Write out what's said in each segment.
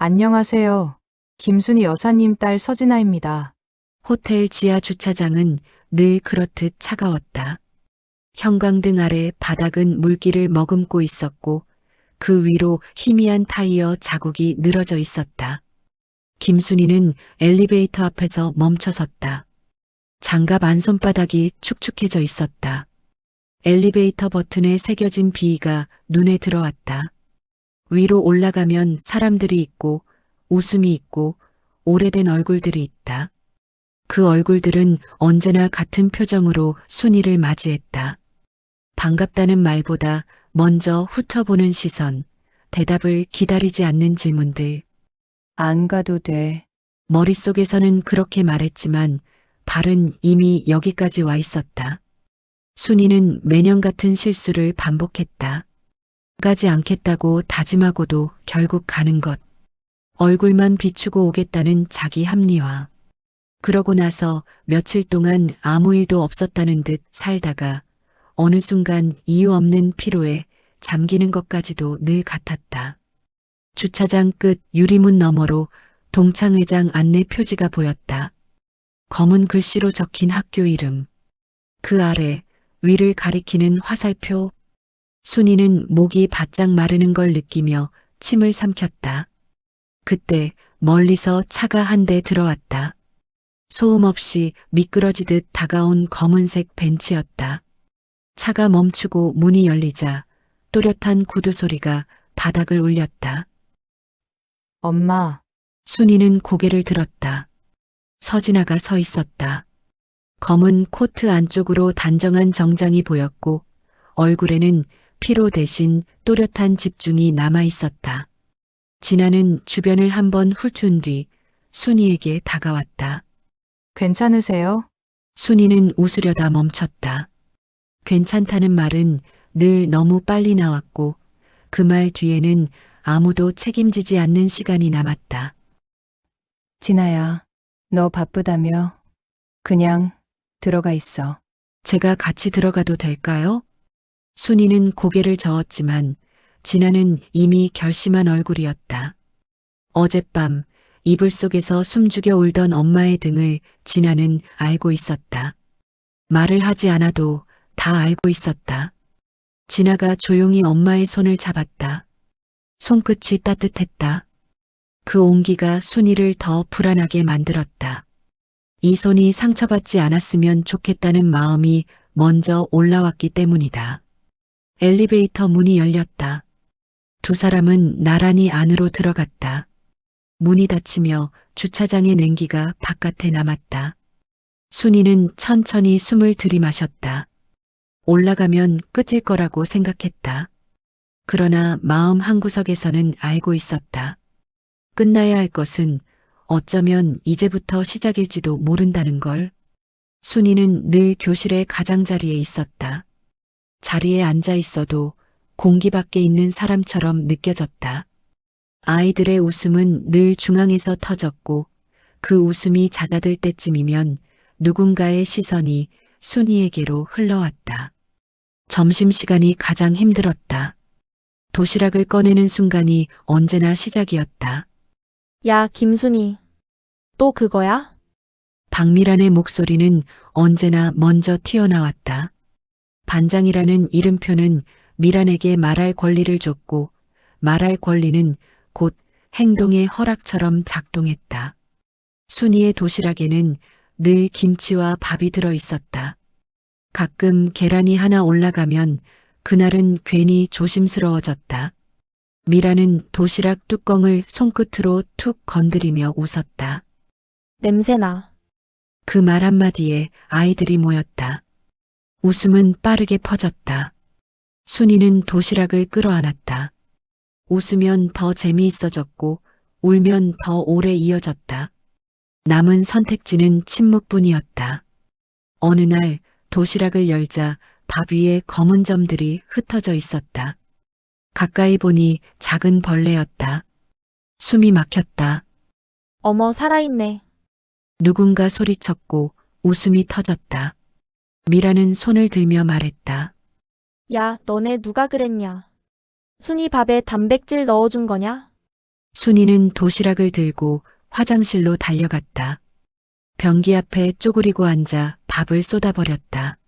안녕하세요. 김순희 여사님 딸 서진아입니다. 호텔 지하 주차장은 늘 그렇듯 차가웠다. 형광등 아래 바닥은 물기를 머금고 있었고 그 위로 희미한 타이어 자국이 늘어져 있었다. 김순희는 엘리베이터 앞에서 멈춰섰다. 장갑 안 손바닥이 축축해져 있었다. 엘리베이터 버튼에 새겨진 비가 눈에 들어왔다. 위로 올라가면 사람들이 있고 웃음이 있고 오래된 얼굴들이 있다. 그 얼굴들은 언제나 같은 표정으로 순이를 맞이했다. 반갑다는 말보다 먼저 훑어보는 시선, 대답을 기다리지 않는 질문들. 안 가도 돼. 머릿속에서는 그렇게 말했지만 발은 이미 여기까지 와 있었다. 순이는 매년 같은 실수를 반복했다. 가지 않겠다고 다짐하고도 결국 가는 것. 얼굴만 비추고 오겠다는 자기 합리화. 그러고 나서 며칠 동안 아무 일도 없었다는 듯 살다가 어느 순간 이유 없는 피로에 잠기는 것까지도 늘 같았다. 주차장 끝 유리문 너머로 동창회장 안내 표지가 보였다. 검은 글씨로 적힌 학교 이름. 그 아래 위를 가리키는 화살표. 순이는 목이 바짝 마르는 걸 느끼며 침을 삼켰다. 그때 멀리서 차가 한 대 들어왔다. 소음 없이 미끄러지듯 다가온 검은색 벤츠였다. 차가 멈추고 문이 열리자 또렷한 구두 소리가 바닥을 울렸다. 엄마, 순이는 고개를 들었다. 서진아가 서 있었다. 검은 코트 안쪽으로 단정한 정장이 보였고 얼굴에는 피로 대신 또렷한 집중이 남아 있었다. 진아는 주변을 한번 훑은 뒤 순이에게 다가왔다. 괜찮으세요? 순이는 웃으려다 멈췄다. 괜찮다는 말은 늘 너무 빨리 나왔고 그 말 뒤에는 아무도 책임지지 않는 시간이 남았다. 진아야, 너 바쁘다며? 그냥 들어가 있어. 제가 같이 들어가도 될까요? 순이는 고개를 저었지만 진아는 이미 결심한 얼굴이었다. 어젯밤 이불 속에서 숨죽여 울던 엄마의 등을 진아는 알고 있었다. 말을 하지 않아도 다 알고 있었다. 진아가 조용히 엄마의 손을 잡았다. 손끝이 따뜻했다. 그 온기가 순이를 더 불안하게 만들었다. 이 손이 상처받지 않았으면 좋겠다는 마음이 먼저 올라왔기 때문이다. 엘리베이터 문이 열렸다. 두 사람은 나란히 안으로 들어갔다. 문이 닫히며 주차장의 냉기가 바깥에 남았다. 순이는 천천히 숨을 들이마셨다. 올라가면 끝일 거라고 생각했다. 그러나 마음 한구석에서는 알고 있었다. 끝나야 할 것은 어쩌면 이제부터 시작일지도 모른다는 걸. 순이는 늘 교실의 가장자리에 있었다. 자리에 앉아 있어도 공기 밖에 있는 사람처럼 느껴졌다. 아이들의 웃음은 늘 중앙에서 터졌고 그 웃음이 잦아들 때쯤이면 누군가의 시선이 순이에게로 흘러왔다. 점심시간이 가장 힘들었다. 도시락을 꺼내는 순간이 언제나 시작이었다. 야, 김순희. 또 그거야? 박미란의 목소리는 언제나 먼저 튀어나왔다. 반장이라는 이름표는 미란에게 말할 권리를 줬고 말할 권리는 곧 행동의 허락처럼 작동했다. 순이의 도시락에는 늘 김치와 밥이 들어 있었다. 가끔 계란이 하나 올라가면 그날은 괜히 조심스러워졌다. 미라는 도시락 뚜껑을 손끝으로 툭 건드리며 웃었다. 냄새나. 그 말 한마디에 아이들이 모였다. 웃음은 빠르게 퍼졌다. 순이는 도시락을 끌어안았다. 웃으면 더 재미있어졌고 울면 더 오래 이어졌다. 남은 선택지는 침묵뿐이었다. 어느 날 도시락을 열자 밥 위에 검은 점들이 흩어져 있었다. 가까이 보니 작은 벌레였다. 숨이 막혔다. 어머, 살아있네. 누군가 소리쳤고 웃음이 터졌다. 미라는 손을 들며 말했다. 야, 너네 누가 그랬냐? 순이 밥에 단백질 넣어준 거냐? 순이는 도시락을 들고 화장실로 달려갔다. 변기 앞에 쪼그리고 앉아 밥을 쏟아버렸다.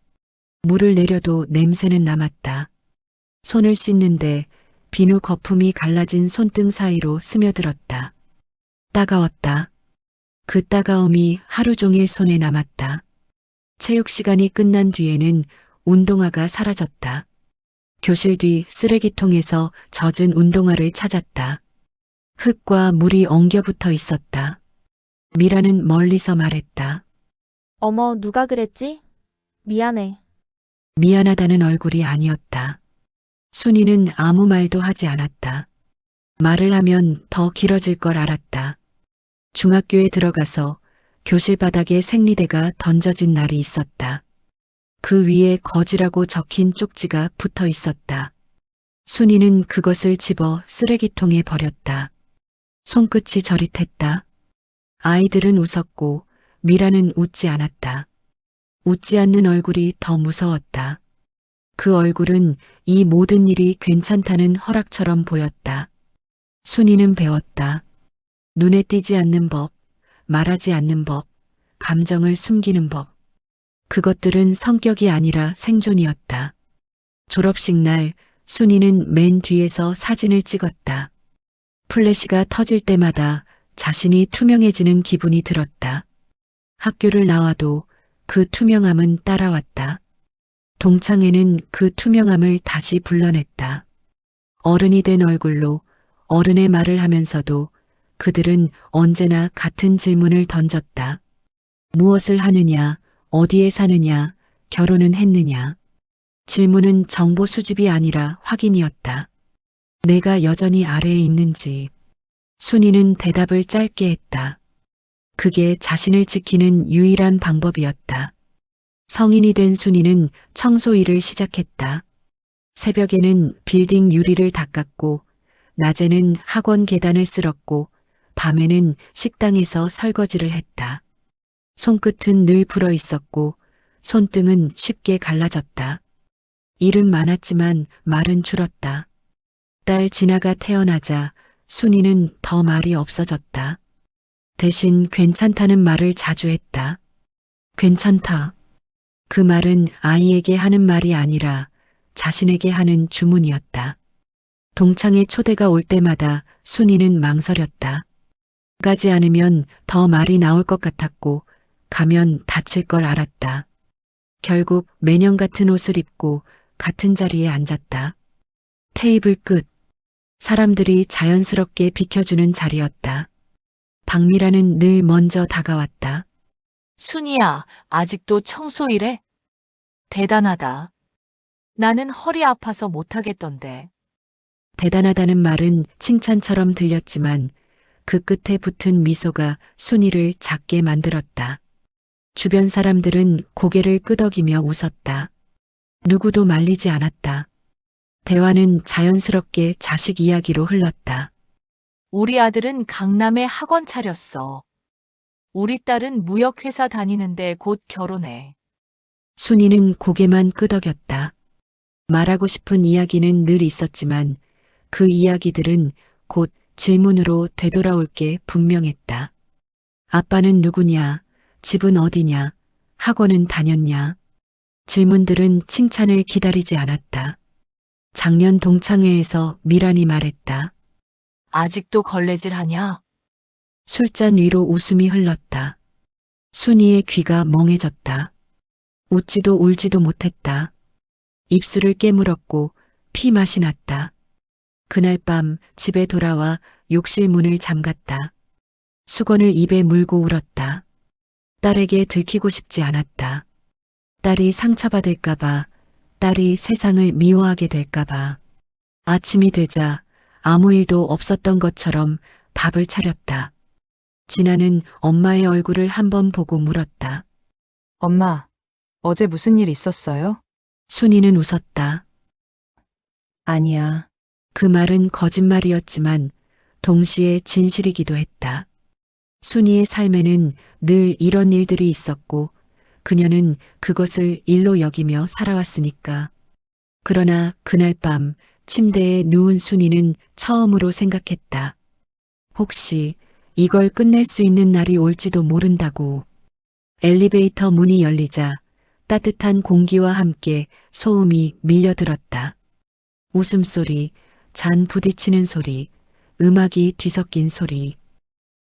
물을 내려도 냄새는 남았다. 손을 씻는데 비누 거품이 갈라진 손등 사이로 스며들었다. 따가웠다. 그 따가움이 하루 종일 손에 남았다. 체육 시간이 끝난 뒤에는 운동화가 사라졌다. 교실 뒤 쓰레기통에서 젖은 운동화를 찾았다. 흙과 물이 엉겨붙어 있었다. 미라는 멀리서 말했다. 어머, 누가 그랬지? 미안해. 미안하다는 얼굴이 아니었다. 순이는 아무 말도 하지 않았다. 말을 하면 더 길어질 걸 알았다. 중학교에 들어가서 교실 바닥에 생리대가 던져진 날이 있었다. 그 위에 거지라고 적힌 쪽지가 붙어 있었다. 순이는 그것을 집어 쓰레기통에 버렸다. 손끝이 저릿했다. 아이들은 웃었고 미라는 웃지 않았다. 웃지 않는 얼굴이 더 무서웠다. 그 얼굴은 이 모든 일이 괜찮다는 허락처럼 보였다. 순이는 배웠다. 눈에 띄지 않는 법, 말하지 않는 법, 감정을 숨기는 법. 그것들은 성격이 아니라 생존이었다. 졸업식 날 순이는 맨 뒤에서 사진을 찍었다. 플래시가 터질 때마다 자신이 투명해지는 기분이 들었다. 학교를 나와도 그 투명함은 따라왔다. 동창회는 그 투명함을 다시 불러냈다. 어른이 된 얼굴로 어른의 말을 하면서도 그들은 언제나 같은 질문을 던졌다. 무엇을 하느냐, 어디에 사느냐, 결혼은 했느냐. 질문은 정보 수집이 아니라 확인이었다. 내가 여전히 아래에 있는지. 순이는 대답을 짧게 했다. 그게 자신을 지키는 유일한 방법이었다. 성인이 된 순이는 청소 일을 시작했다. 새벽에는 빌딩 유리를 닦았고, 낮에는 학원 계단을 쓸었고, 밤에는 식당에서 설거지를 했다. 손끝은 늘 불어 있었고, 손등은 쉽게 갈라졌다. 일은 많았지만 말은 줄었다. 딸 진아가 태어나자 순이는 더 말이 없어졌다. 대신 괜찮다는 말을 자주 했다. 괜찮다. 그 말은 아이에게 하는 말이 아니라 자신에게 하는 주문이었다. 동창회 초대가 올 때마다 순이는 망설였다. 가지 않으면 더 말이 나올 것 같았고 가면 다칠 걸 알았다. 결국 매년 같은 옷을 입고 같은 자리에 앉았다. 테이블 끝. 사람들이 자연스럽게 비켜주는 자리였다. 박미라는 늘 먼저 다가왔다. 순이야, 아직도 청소일해? 대단하다. 나는 허리 아파서 못하겠던데. 대단하다는 말은 칭찬처럼 들렸지만 그 끝에 붙은 미소가 순이를 작게 만들었다. 주변 사람들은 고개를 끄덕이며 웃었다. 누구도 말리지 않았다. 대화는 자연스럽게 자식 이야기로 흘렀다. 우리 아들은 강남에 학원 차렸어. 우리 딸은 무역회사 다니는데 곧 결혼해. 순이는 고개만 끄덕였다. 말하고 싶은 이야기는 늘 있었지만 그 이야기들은 곧 질문으로 되돌아올 게 분명했다. 아빠는 누구냐? 집은 어디냐? 학원은 다녔냐? 질문들은 칭찬을 기다리지 않았다. 작년 동창회에서 미란이 말했다. 아직도 걸레질 하냐? 술잔 위로 웃음이 흘렀다. 순이의 귀가 멍해졌다. 웃지도 울지도 못했다. 입술을 깨물었고 피맛이 났다. 그날 밤 집에 돌아와 욕실 문을 잠갔다. 수건을 입에 물고 울었다. 딸에게 들키고 싶지 않았다. 딸이 상처받을까봐, 딸이 세상을 미워하게 될까봐. 아침이 되자 아무 일도 없었던 것처럼 밥을 차렸다. 진아는 엄마의 얼굴을 한번 보고 물었다. 엄마, 어제 무슨 일 있었어요? 순이는 웃었다. 아니야. 그 말은 거짓말이었지만 동시에 진실이기도 했다. 순이의 삶에는 늘 이런 일들이 있었고 그녀는 그것을 일로 여기며 살아왔으니까. 그러나 그날 밤 침대에 누운 순이는 처음으로 생각했다. 혹시 이걸 끝낼 수 있는 날이 올지도 모른다고. 엘리베이터 문이 열리자 따뜻한 공기와 함께 소음이 밀려들었다. 웃음소리, 잔 부딪히는 소리, 음악이 뒤섞인 소리.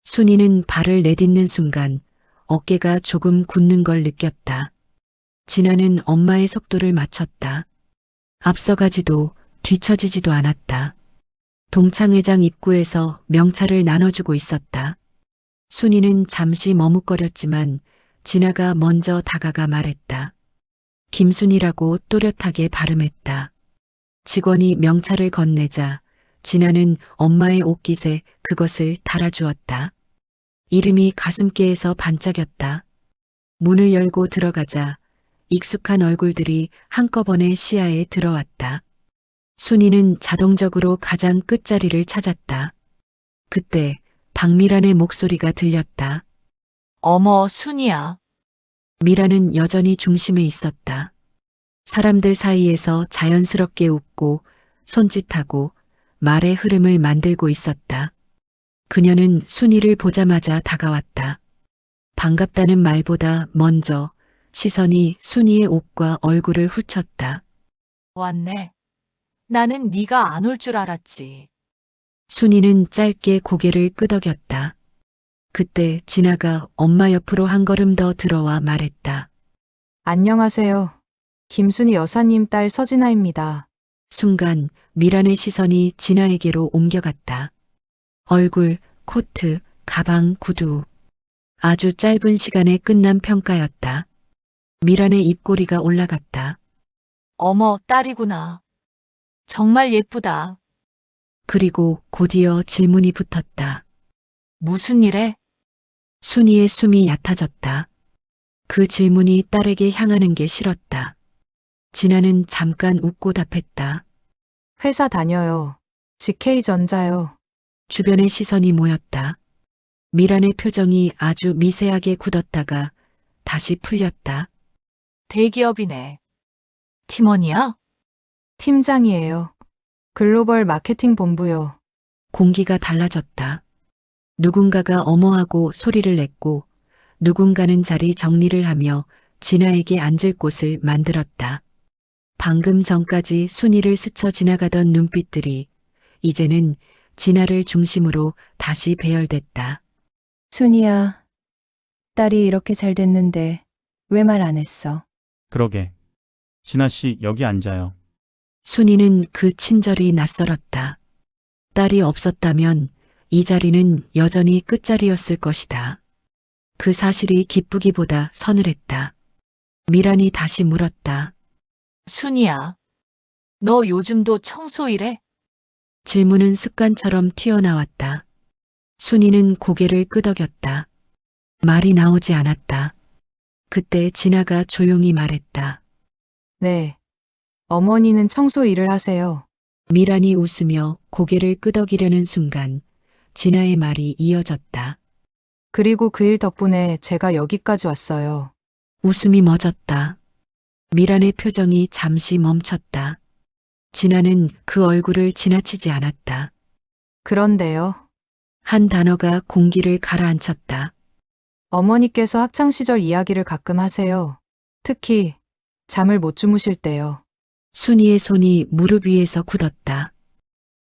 순이는 발을 내딛는 순간 어깨가 조금 굳는 걸 느꼈다. 진아는 엄마의 속도를 맞췄다. 앞서가지도 뒤처지지도 않았다. 동창회장 입구에서 명찰을 나눠주고 있었다. 순이는 잠시 머뭇거렸지만 진아가 먼저 다가가 말했다. 김순이라고 또렷하게 발음했다. 직원이 명찰을 건네자 진아는 엄마의 옷깃에 그것을 달아주었다. 이름이 가슴께에서 반짝였다. 문을 열고 들어가자 익숙한 얼굴들이 한꺼번에 시야에 들어왔다. 순이는 자동적으로 가장 끝자리를 찾았다. 그때 박미란의 목소리가 들렸다. 어머, 순이야. 미라는 여전히 중심에 있었다. 사람들 사이에서 자연스럽게 웃고 손짓하고 말의 흐름을 만들고 있었다. 그녀는 순이를 보자마자 다가왔다. 반갑다는 말보다 먼저 시선이 순이의 옷과 얼굴을 훑쳤다. 왔네. 나는 네가 안 올 줄 알았지. 순이는 짧게 고개를 끄덕였다. 그때 진아가 엄마 옆으로 한 걸음 더 들어와 말했다. 안녕하세요. 김순희 여사님 딸 서진아입니다. 순간 미란의 시선이 진아에게로 옮겨갔다. 얼굴, 코트, 가방, 구두. 아주 짧은 시간에 끝난 평가였다. 미란의 입꼬리가 올라갔다. 어머, 딸이구나. 정말 예쁘다. 그리고 곧이어 질문이 붙었다. 무슨 일해? 순이의 숨이 얕아졌다. 그 질문이 딸에게 향하는 게 싫었다. 진아는 잠깐 웃고 답했다. 회사 다녀요. GK전자요. 주변의 시선이 모였다. 미란의 표정이 아주 미세하게 굳었다가 다시 풀렸다. 대기업이네. 팀원이야? 팀장이에요. 글로벌 마케팅 본부요. 공기가 달라졌다. 누군가가 어머하고 소리를 냈고 누군가는 자리 정리를 하며 진아에게 앉을 곳을 만들었다. 방금 전까지 순이를 스쳐 지나가던 눈빛들이 이제는 진아를 중심으로 다시 배열됐다. 순이야, 딸이 이렇게 잘 됐는데 왜 말 안 했어? 그러게. 진아 씨 여기 앉아요. 순이는 그 친절이 낯설었다. 딸이 없었다면 이 자리는 여전히 끝자리였을 것이다. 그 사실이 기쁘기보다 서늘했다. 미란이 다시 물었다. 순이야. 너 요즘도 청소 일해? 질문은 습관처럼 튀어나왔다. 순이는 고개를 끄덕였다. 말이 나오지 않았다. 그때 진아가 조용히 말했다. 네. 어머니는 청소 일을 하세요. 미란이 웃으며 고개를 끄덕이려는 순간 진아의 말이 이어졌다. 그리고 그 일 덕분에 제가 여기까지 왔어요. 웃음이 멎었다. 미란의 표정이 잠시 멈췄다. 진아는 그 얼굴을 지나치지 않았다. 그런데요. 한 단어가 공기를 가라앉혔다. 어머니께서 학창시절 이야기를 가끔 하세요. 특히 잠을 못 주무실 때요. 순이의 손이 무릎 위에서 굳었다.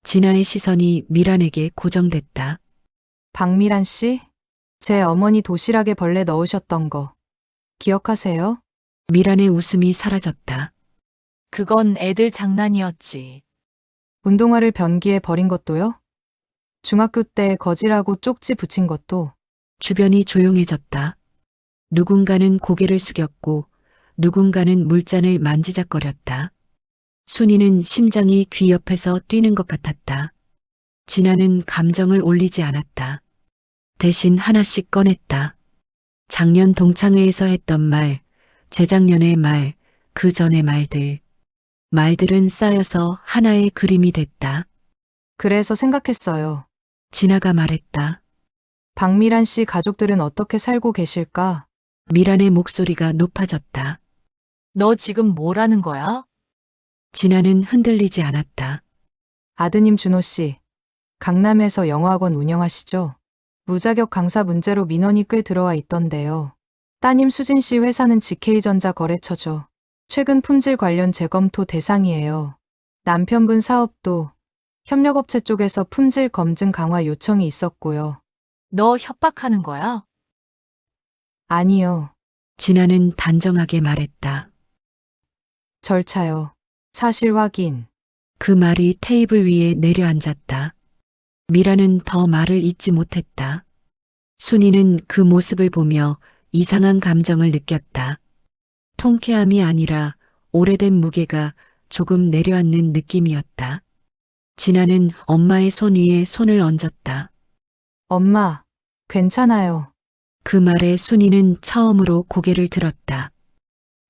진아의 시선이 미란에게 고정됐다. 박미란 씨? 제 어머니 도시락에 벌레 넣으셨던 거 기억하세요? 미란의 웃음이 사라졌다. 그건 애들 장난이었지. 운동화를 변기에 버린 것도요? 중학교 때 거지라고 쪽지 붙인 것도 주변이 조용해졌다. 누군가는 고개를 숙였고 누군가는 물잔을 만지작거렸다. 순이는 심장이 귀 옆에서 뛰는 것 같았다. 진아는 감정을 올리지 않았다. 대신 하나씩 꺼냈다. 작년 동창회에서 했던 말, 재작년의 말, 그 전의 말들. 말들은 쌓여서 하나의 그림이 됐다. 그래서 생각했어요. 진아가 말했다. 박미란 씨 가족들은 어떻게 살고 계실까? 미란의 목소리가 높아졌다. 너 지금 뭐라는 거야? 진아는 흔들리지 않았다. 아드님 준호 씨, 강남에서 영어학원 운영하시죠? 무자격 강사 문제로 민원이 꽤 들어와 있던데요. 따님 수진 씨 회사는 GK전자 거래처죠. 최근 품질 관련 재검토 대상이에요. 남편분 사업도 협력업체 쪽에서 품질 검증 강화 요청이 있었고요. 너 협박하는 거야? 아니요. 진아는 단정하게 말했다. 절차요. 사실 확인. 그 말이 테이블 위에 내려앉았다. 미라는 더 말을 잇지 못했다. 순이는 그 모습을 보며 이상한 감정을 느꼈다. 통쾌함이 아니라 오래된 무게가 조금 내려앉는 느낌이었다. 진아는 엄마의 손 위에 손을 얹었다. 엄마, 괜찮아요. 그 말에 순이는 처음으로 고개를 들었다.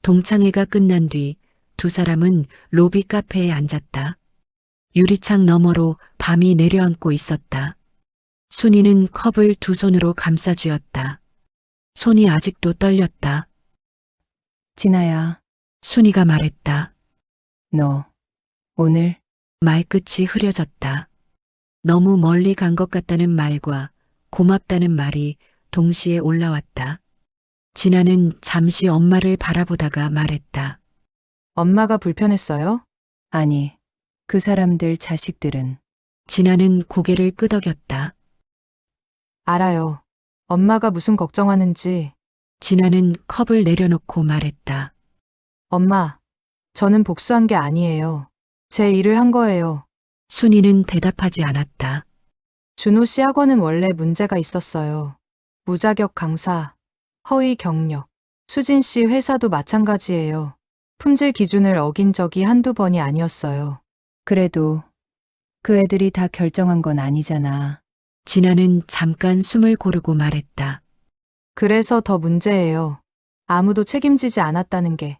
동창회가 끝난 뒤 두 사람은 로비 카페에 앉았다. 유리창 너머로 밤이 내려앉고 있었다. 순이는 컵을 두 손으로 감싸쥐었다. 손이 아직도 떨렸다. 진아야, 순이가 말했다. 너 오늘 말끝이 흐려졌다. 너무 멀리 간 것 같다는 말과 고맙다는 말이 동시에 올라왔다. 진아는 잠시 엄마를 바라보다가 말했다. 엄마가 불편했어요? 아니, 그 사람들 자식들은 진아는 고개를 끄덕였다. 알아요. 엄마가 무슨 걱정하는지. 진아는 컵을 내려놓고 말했다. 엄마, 저는 복수한 게 아니에요. 제 일을 한 거예요. 순이는 대답하지 않았다. 준호 씨 학원은 원래 문제가 있었어요. 무자격 강사, 허위 경력. 수진 씨 회사도 마찬가지예요. 품질 기준을 어긴 적이 한두 번이 아니었어요. 그래도 그 애들이 다 결정한 건 아니잖아. 진아는 잠깐 숨을 고르고 말했다. 그래서 더 문제예요. 아무도 책임지지 않았다는 게.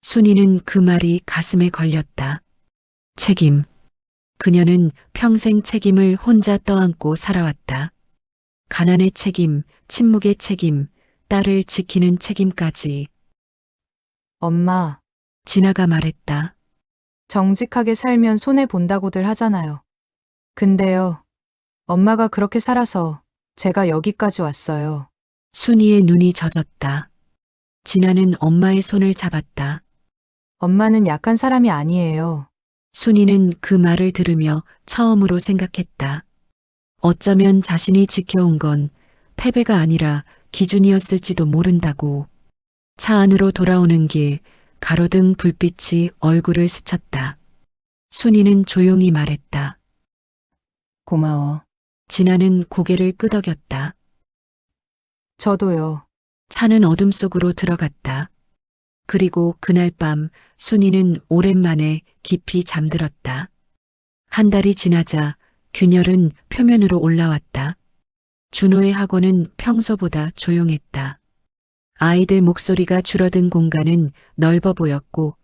순이는 그 말이 가슴에 걸렸다. 책임. 그녀는 평생 책임을 혼자 떠안고 살아왔다. 가난의 책임, 침묵의 책임, 딸을 지키는 책임까지. 엄마, 진아가 말했다. 정직하게 살면 손해본다고들 하잖아요. 근데요, 엄마가 그렇게 살아서 제가 여기까지 왔어요. 순이의 눈이 젖었다. 진아는 엄마의 손을 잡았다. 엄마는 약한 사람이 아니에요. 순이는 그 말을 들으며 처음으로 생각했다. 어쩌면 자신이 지켜온 건 패배가 아니라 기준이었을지도 모른다고. 차 안으로 돌아오는 길, 가로등 불빛이 얼굴을 스쳤다. 순이는 조용히 말했다. 고마워. 진아는 고개를 끄덕였다. 저도요. 차는 어둠 속으로 들어갔다. 그리고 그날 밤 순이는 오랜만에 깊이 잠들었다. 한 달이 지나자 균열은 표면으로 올라왔다. 준호의 학원은 평소보다 조용했다. 아이들 목소리가 줄어든 공간은 넓어 보였고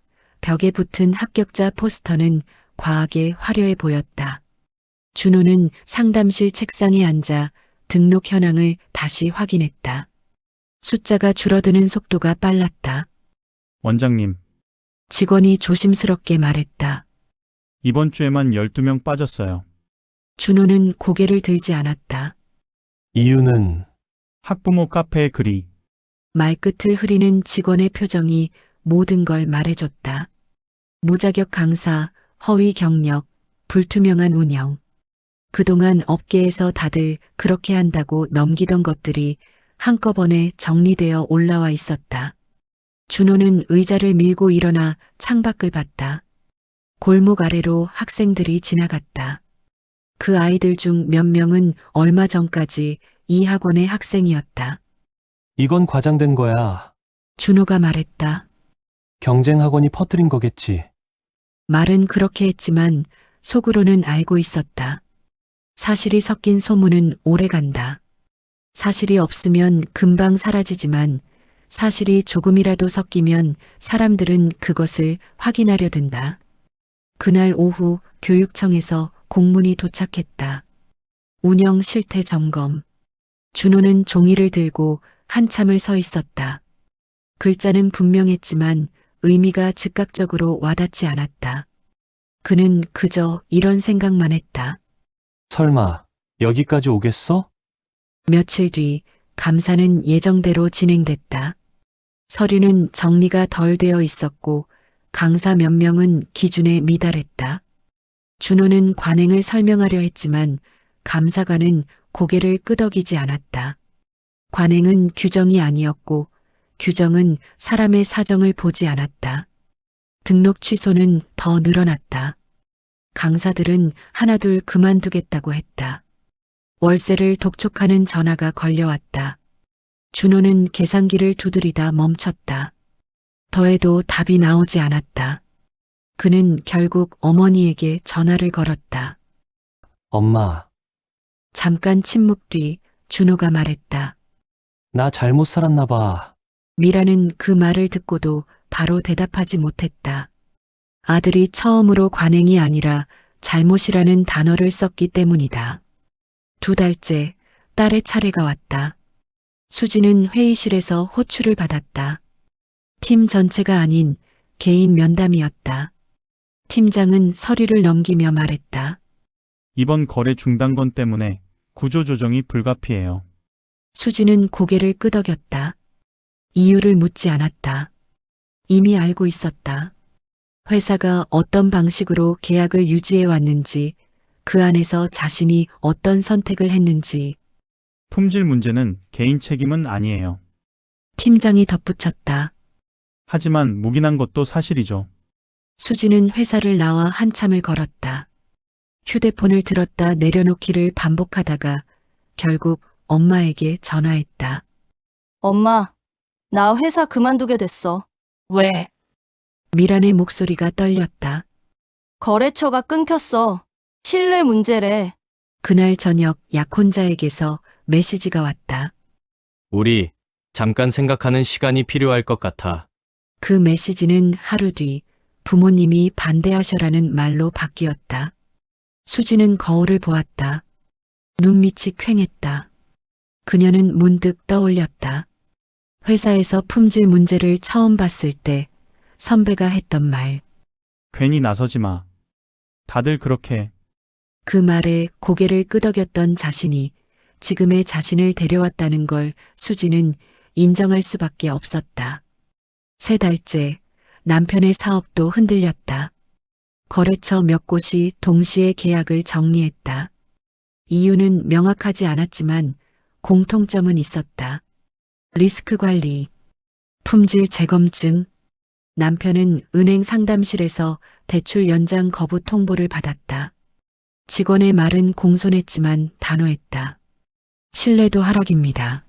벽에 붙은 합격자 포스터는 과하게 화려해 보였다. 준호는 상담실 책상에 앉아 등록 현황을 다시 확인했다. 숫자가 줄어드는 속도가 빨랐다. 원장님, 직원이 조심스럽게 말했다. 이번 주에만 12명 빠졌어요. 준호는 고개를 들지 않았다. 이유는 학부모 카페에 글이 말끝을 흐리는 직원의 표정이 모든 걸 말해줬다. 무자격 강사, 허위 경력, 불투명한 운영. 그동안 업계에서 다들 그렇게 한다고 넘기던 것들이 한꺼번에 정리되어 올라와 있었다. 준호는 의자를 밀고 일어나 창밖을 봤다. 골목 아래로 학생들이 지나갔다. 그 아이들 중 몇 명은 얼마 전까지 이 학원의 학생이었다. 이건 과장된 거야. 준호가 말했다. 경쟁 학원이 퍼뜨린 거겠지. 말은 그렇게 했지만 속으로는 알고 있었다. 사실이 섞인 소문은 오래간다. 사실이 없으면 금방 사라지지만 사실이 조금이라도 섞이면 사람들은 그것을 확인하려 든다. 그날 오후 교육청에서 공문이 도착했다. 운영 실태 점검. 준호는 종이를 들고 한참을 서 있었다. 글자는 분명했지만 의미가 즉각적으로 와닿지 않았다. 그는 그저 이런 생각만 했다. 설마 여기까지 오겠어? 며칠 뒤 감사는 예정대로 진행됐다. 서류는 정리가 덜 되어 있었고 강사 몇 명은 기준에 미달했다. 준호는 관행을 설명하려 했지만 감사관은 고개를 끄덕이지 않았다. 관행은 규정이 아니었고 규정은 사람의 사정을 보지 않았다. 등록 취소는 더 늘어났다. 강사들은 하나둘 그만두겠다고 했다. 월세를 독촉하는 전화가 걸려왔다. 준호는 계산기를 두드리다 멈췄다. 더해도 답이 나오지 않았다. 그는 결국 어머니에게 전화를 걸었다. 엄마, 잠깐 침묵 뒤 준호가 말했다. 나 잘못 살았나 봐. 미라는 그 말을 듣고도 바로 대답하지 못했다. 아들이 처음으로 관행이 아니라 잘못이라는 단어를 썼기 때문이다. 2달째 딸의 차례가 왔다. 수지는 회의실에서 호출을 받았다. 팀 전체가 아닌 개인 면담이었다. 팀장은 서류를 넘기며 말했다. 이번 거래 중단건 때문에 구조조정이 불가피해요. 수지는 고개를 끄덕였다. 이유를 묻지 않았다. 이미 알고 있었다. 회사가 어떤 방식으로 계약을 유지해 왔는지, 그 안에서 자신이 어떤 선택을 했는지. 품질 문제는 개인 책임은 아니에요. 팀장이 덧붙였다. 하지만 묵인한 것도 사실이죠. 수지는 회사를 나와 한참을 걸었다. 휴대폰을 들었다 내려놓기를 반복하다가 결국 엄마에게 전화했다. 엄마, 나 회사 그만두게 됐어. 왜? 미란의 목소리가 떨렸다. 거래처가 끊겼어. 신뢰 문제래. 그날 저녁 약혼자에게서 메시지가 왔다. 우리 잠깐 생각하는 시간이 필요할 것 같아. 그 메시지는 하루 뒤 부모님이 반대하셔라는 말로 바뀌었다. 수지는 거울을 보았다. 눈밑이 퀭했다. 그녀는 문득 떠올렸다. 회사에서 품질 문제를 처음 봤을 때 선배가 했던 말. 괜히 나서지 마. 다들 그렇게. 그 말에 고개를 끄덕였던 자신이 지금의 자신을 데려왔다는 걸 수지는 인정할 수밖에 없었다. 3달째 남편의 사업도 흔들렸다. 거래처 몇 곳이 동시에 계약을 정리했다. 이유는 명확하지 않았지만 공통점은 있었다. 리스크 관리, 품질 재검증. 남편은 은행 상담실에서 대출 연장 거부 통보를 받았다. 직원의 말은 공손했지만 단호했다. 신뢰도 하락입니다.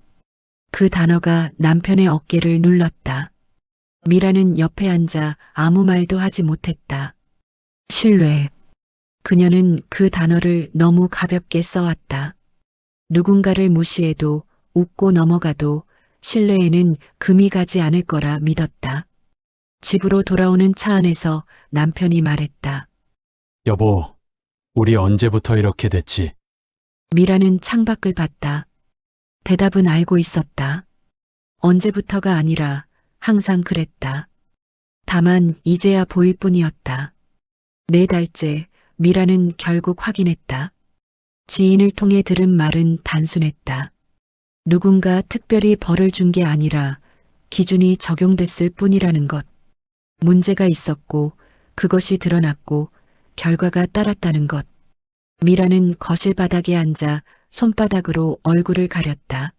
그 단어가 남편의 어깨를 눌렀다. 미라는 옆에 앉아 아무 말도 하지 못했다. 신뢰. 그녀는 그 단어를 너무 가볍게 써왔다. 누군가를 무시해도 웃고 넘어가도 신뢰에는 금이 가지 않을 거라 믿었다. 집으로 돌아오는 차 안에서 남편이 말했다. 여보, 우리 언제부터 이렇게 됐지? 미라는 창밖을 봤다. 대답은 알고 있었다. 언제부터가 아니라 항상 그랬다. 다만 이제야 보일 뿐이었다. 4달째 미라는 결국 확인했다. 지인을 통해 들은 말은 단순했다. 누군가 특별히 벌을 준 게 아니라 기준이 적용됐을 뿐이라는 것. 문제가 있었고 그것이 드러났고 결과가 따랐다는 것. 미라는 거실 바닥에 앉아 손바닥으로 얼굴을 가렸다.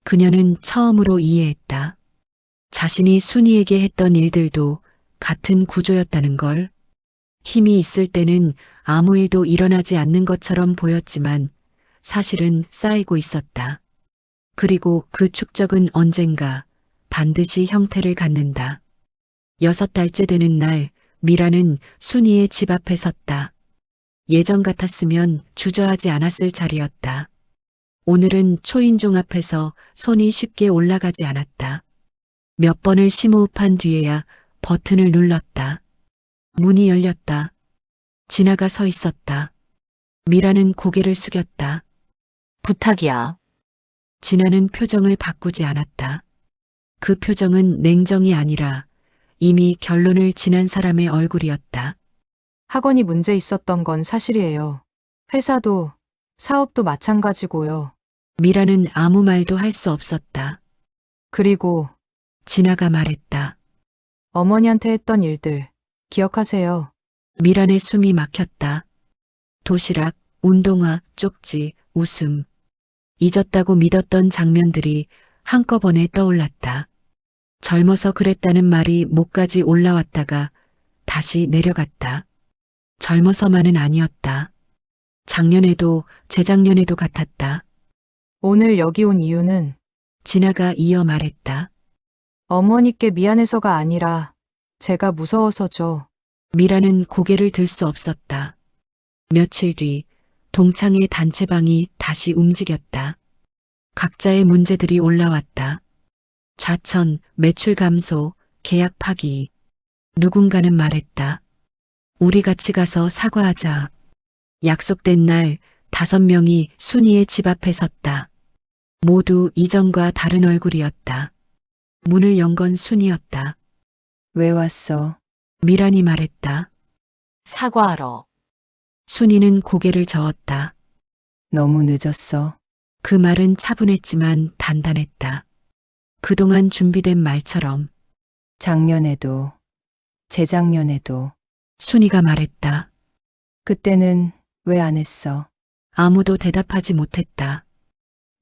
그녀는 처음으로 이해했다. 자신이 순이에게 했던 일들도 같은 구조였다는 걸. 힘이 있을 때는 아무 일도 일어나지 않는 것처럼 보였지만 사실은 쌓이고 있었다. 그리고 그 축적은 언젠가 반드시 형태를 갖는다. 6달째 되는 날 미라는 순이의 집 앞에 섰다. 예전 같았으면 주저하지 않았을 자리였다. 오늘은 초인종 앞에서 손이 쉽게 올라가지 않았다. 몇 번을 심호흡한 뒤에야 버튼을 눌렀다. 문이 열렸다. 진아가 서 있었다. 미라는 고개를 숙였다. 부탁이야. 진아는 표정을 바꾸지 않았다. 그 표정은 냉정이 아니라 이미 결론을 지난 사람의 얼굴이었다. 학원이 문제 있었던 건 사실이에요. 회사도 사업도 마찬가지고요. 미라는 아무 말도 할 수 없었다. 그리고 진아가 말했다. 어머니한테 했던 일들 기억하세요. 미란의 숨이 막혔다. 도시락, 운동화, 쪽지, 웃음. 잊었다고 믿었던 장면들이 한꺼번에 떠올랐다. 젊어서 그랬다는 말이 목까지 올라왔다가 다시 내려갔다. 젊어서만은 아니었다. 작년에도 재작년에도 같았다. 오늘 여기 온 이유는 진아가 이어 말했다. 어머니께 미안해서가 아니라 제가 무서워서죠. 미라는 고개를 들 수 없었다. 며칠 뒤 동창의 단체방이 다시 움직였다. 각자의 문제들이 올라왔다. 좌천, 매출 감소, 계약 파기. 누군가는 말했다. 우리 같이 가서 사과하자. 약속된 날 5명이 순이의 집 앞에 섰다. 모두 이전과 다른 얼굴이었다. 문을 연 건 순이었다. 왜 왔어? 미란이 말했다. 사과하러. 순이는 고개를 저었다. 너무 늦었어. 그 말은 차분했지만 단단했다. 그동안 준비된 말처럼. 작년에도, 재작년에도, 순이가 말했다. 그때는 왜 안 했어? 아무도 대답하지 못했다.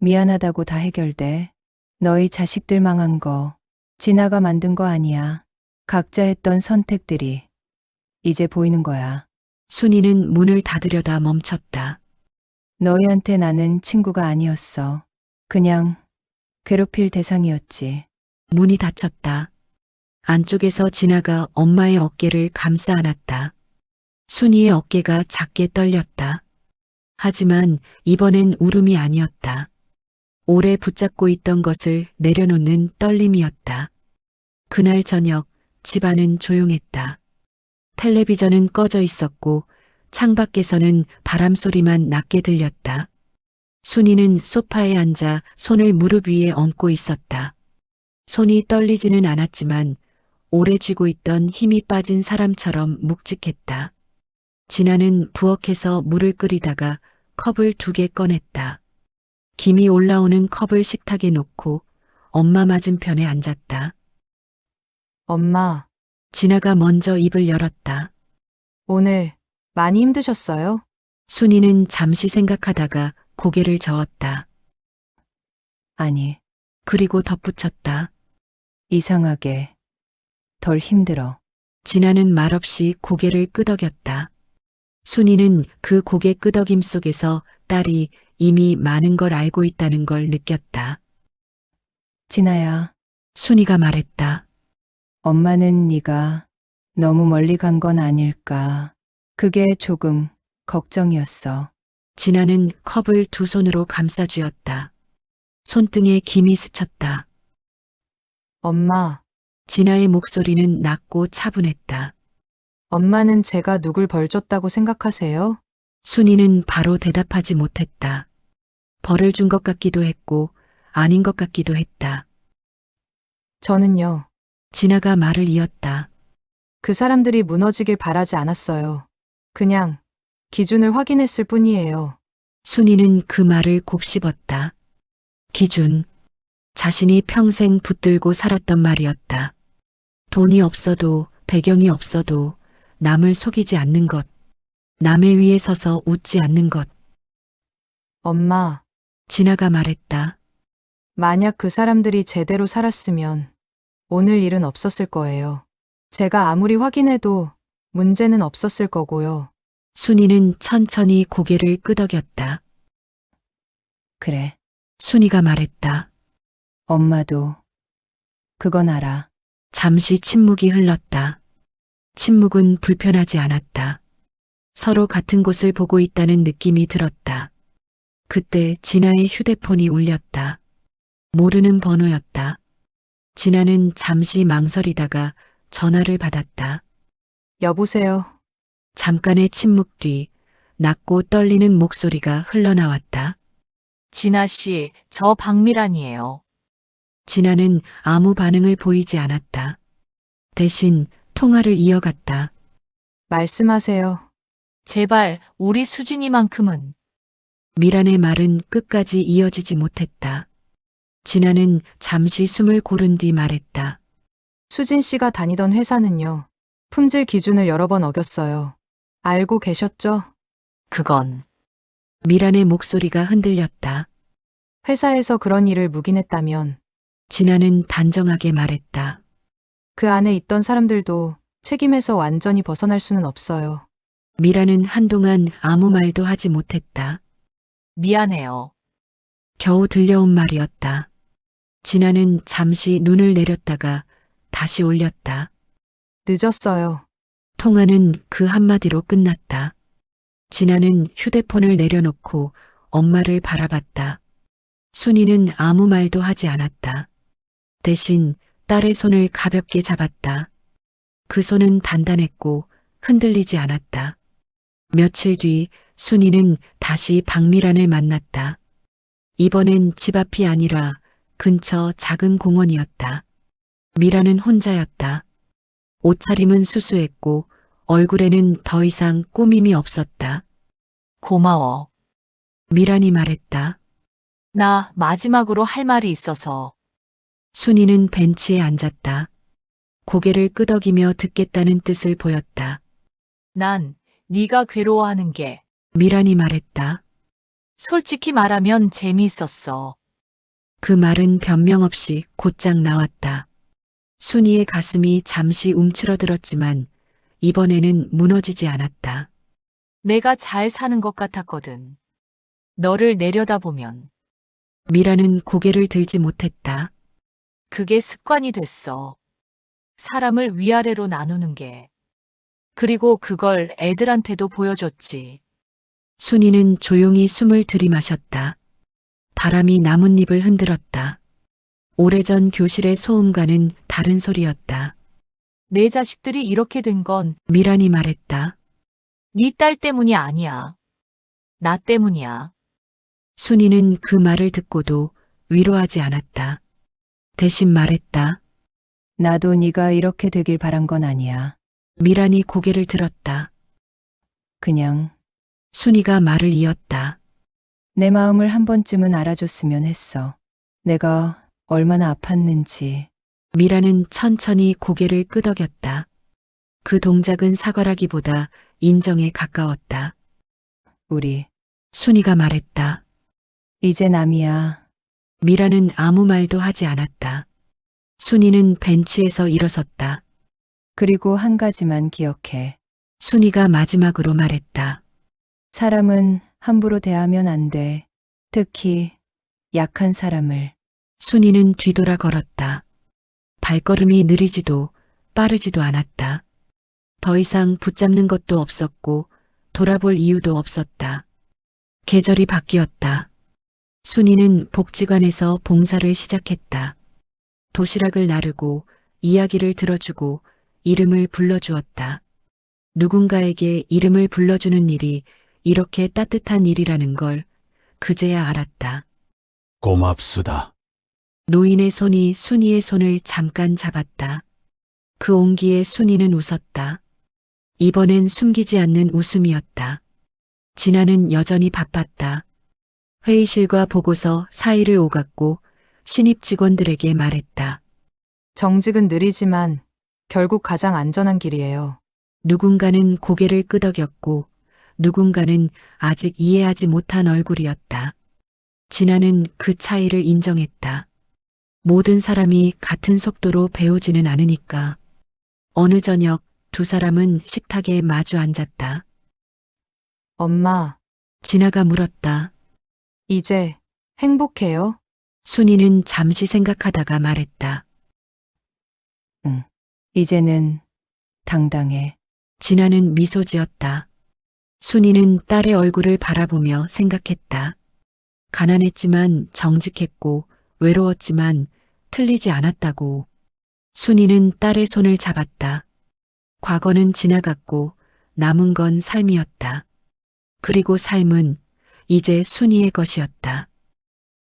미안하다고 다 해결돼. 너희 자식들 망한 거, 진아가 만든 거 아니야. 각자 했던 선택들이 이제 보이는 거야. 순이는 문을 닫으려다 멈췄다. 너희한테 나는 친구가 아니었어. 그냥 괴롭힐 대상이었지. 문이 닫혔다. 안쪽에서 진아가 엄마의 어깨를 감싸 안았다. 순이의 어깨가 작게 떨렸다. 하지만 이번엔 울음이 아니었다. 오래 붙잡고 있던 것을 내려놓는 떨림이었다. 그날 저녁 집안은 조용했다. 텔레비전은 꺼져 있었고 창밖에서는 바람 소리만 낮게 들렸다. 순이는 소파에 앉아 손을 무릎 위에 얹고 있었다. 손이 떨리지는 않았지만 오래 쥐고 있던 힘이 빠진 사람처럼 묵직했다. 진아는 부엌에서 물을 끓이다가 컵을 2개 꺼냈다. 김이 올라오는 컵을 식탁에 놓고 엄마 맞은편에 앉았다. 엄마, 진아가 먼저 입을 열었다. 오늘 많이 힘드셨어요? 순이는 잠시 생각하다가 고개를 저었다. 아니, 그리고 덧붙였다. 이상하게 덜 힘들어. 진아는 말없이 고개를 끄덕였다. 순이는 그 고개 끄덕임 속에서 딸이 이미 많은 걸 알고 있다는 걸 느꼈다. 진아야, 순이가 말했다. 엄마는 네가 너무 멀리 간 건 아닐까. 그게 조금 걱정이었어. 진아는 컵을 2 손으로 감싸 쥐었다. 손등에 김이 스쳤다. 엄마, 진아의 목소리는 낮고 차분했다. 엄마는 제가 누굴 벌 줬다고 생각하세요? 순이는 바로 대답하지 못했다. 벌을 준 것 같기도 했고 아닌 것 같기도 했다. 저는요, 진아가 말을 이었다. 그 사람들이 무너지길 바라지 않았어요. 그냥 기준을 확인했을 뿐이에요. 순이는 그 말을 곱씹었다. 기준. 자신이 평생 붙들고 살았던 말이었다. 돈이 없어도 배경이 없어도 남을 속이지 않는 것. 남의 위에 서서 웃지 않는 것. 엄마, 진아가 말했다. 만약 그 사람들이 제대로 살았으면 오늘 일은 없었을 거예요. 제가 아무리 확인해도 문제는 없었을 거고요. 순이는 천천히 고개를 끄덕였다. 그래, 순이가 말했다. 엄마도 그건 알아. 잠시 침묵이 흘렀다. 침묵은 불편하지 않았다. 서로 같은 곳을 보고 있다는 느낌이 들었다. 그때 진아의 휴대폰이 울렸다. 모르는 번호였다. 진아는 잠시 망설이다가 전화를 받았다. 여보세요. 잠깐의 침묵 뒤 낮고 떨리는 목소리가 흘러나왔다. 진아 씨, 저 박미란이에요. 진아는 아무 반응을 보이지 않았다. 대신 통화를 이어갔다. 말씀하세요. 제발 우리 수진이만큼은. 미란의 말은 끝까지 이어지지 못했다. 진아는 잠시 숨을 고른 뒤 말했다. 수진 씨가 다니던 회사는요. 품질 기준을 여러 번 어겼어요. 알고 계셨죠? 그건 미란의 목소리가 흔들렸다. 회사에서 그런 일을 묵인했다면 진아는 단정하게 말했다. 그 안에 있던 사람들도 책임에서 완전히 벗어날 수는 없어요. 미란은 한동안 아무 말도 하지 못했다. 미안해요. 겨우 들려온 말이었다. 진아는 잠시 눈을 내렸다가 다시 올렸다. 늦었어요. 통화는 그 한마디로 끝났다. 진아는 휴대폰을 내려놓고 엄마를 바라봤다. 순이는 아무 말도 하지 않았다. 대신 딸의 손을 가볍게 잡았다. 그 손은 단단했고 흔들리지 않았다. 며칠 뒤 순이는 다시 박미란을 만났다. 이번엔 집 앞이 아니라 근처 작은 공원이었다. 미란은 혼자였다. 옷차림은 수수했고 얼굴에는 더 이상 꾸밈이 없었다. 고마워. 미란이 말했다. 나 마지막으로 할 말이 있어서. 순이는 벤치에 앉았다. 고개를 끄덕이며 듣겠다는 뜻을 보였다. 난 네가 괴로워하는 게 미란이 말했다. 솔직히 말하면 재미있었어. 그 말은 변명 없이 곧장 나왔다. 순이의 가슴이 잠시 움츠러들었지만 이번에는 무너지지 않았다. 내가 잘 사는 것 같았거든. 너를 내려다보면 미란은 고개를 들지 못했다. 그게 습관이 됐어. 사람을 위아래로 나누는 게. 그리고 그걸 애들한테도 보여줬지. 순이는 조용히 숨을 들이마셨다. 바람이 나뭇잎을 흔들었다. 오래전 교실의 소음과는 다른 소리였다. 내 자식들이 이렇게 된 건 미란이 말했다. 네 딸 때문이 아니야. 나 때문이야. 순이는 그 말을 듣고도 위로하지 않았다. 대신 말했다. 나도 네가 이렇게 되길 바란 건 아니야. 미란이 고개를 들었다. 그냥 순이가 말을 이었다. 내 마음을 한 번쯤은 알아줬으면 했어. 내가 얼마나 아팠는지. 미란은 천천히 고개를 끄덕였다. 그 동작은 사과라기보다 인정에 가까웠다. 우리 순이가 말했다. 이제 남이야. 미란은 아무 말도 하지 않았다. 순이는 벤치에서 일어섰다. 그리고 한 가지만 기억해. 순이가 마지막으로 말했다. 사람은 함부로 대하면 안 돼. 특히 약한 사람을. 순이는 뒤돌아 걸었다. 발걸음이 느리지도 빠르지도 않았다. 더 이상 붙잡는 것도 없었고 돌아볼 이유도 없었다. 계절이 바뀌었다. 순이는 복지관에서 봉사를 시작했다. 도시락을 나르고 이야기를 들어주고 이름을 불러주었다. 누군가에게 이름을 불러주는 일이 이렇게 따뜻한 일이라는 걸 그제야 알았다. 고맙수다. 노인의 손이 순이의 손을 잠깐 잡았다. 그 온기에 순이는 웃었다. 이번엔 숨기지 않는 웃음이었다. 진아는 여전히 바빴다. 회의실과 보고서 사이를 오갔고 신입 직원들에게 말했다. 정직은 느리지만 결국 가장 안전한 길이에요. 누군가는 고개를 끄덕였고 누군가는 아직 이해하지 못한 얼굴이었다. 진아는 그 차이를 인정했다. 모든 사람이 같은 속도로 배우지는 않으니까. 어느 저녁 두 사람은 식탁에 마주 앉았다. 엄마, 진아가 물었다. 이제 행복해요? 순이는 잠시 생각하다가 말했다. 이제는 당당해. 진아는 미소 지었다. 순이는 딸의 얼굴을 바라보며 생각했다. 가난했지만 정직했고 외로웠지만 틀리지 않았다고. 순이는 딸의 손을 잡았다. 과거는 지나갔고 남은 건 삶이었다. 그리고 삶은 이제 순이의 것이었다.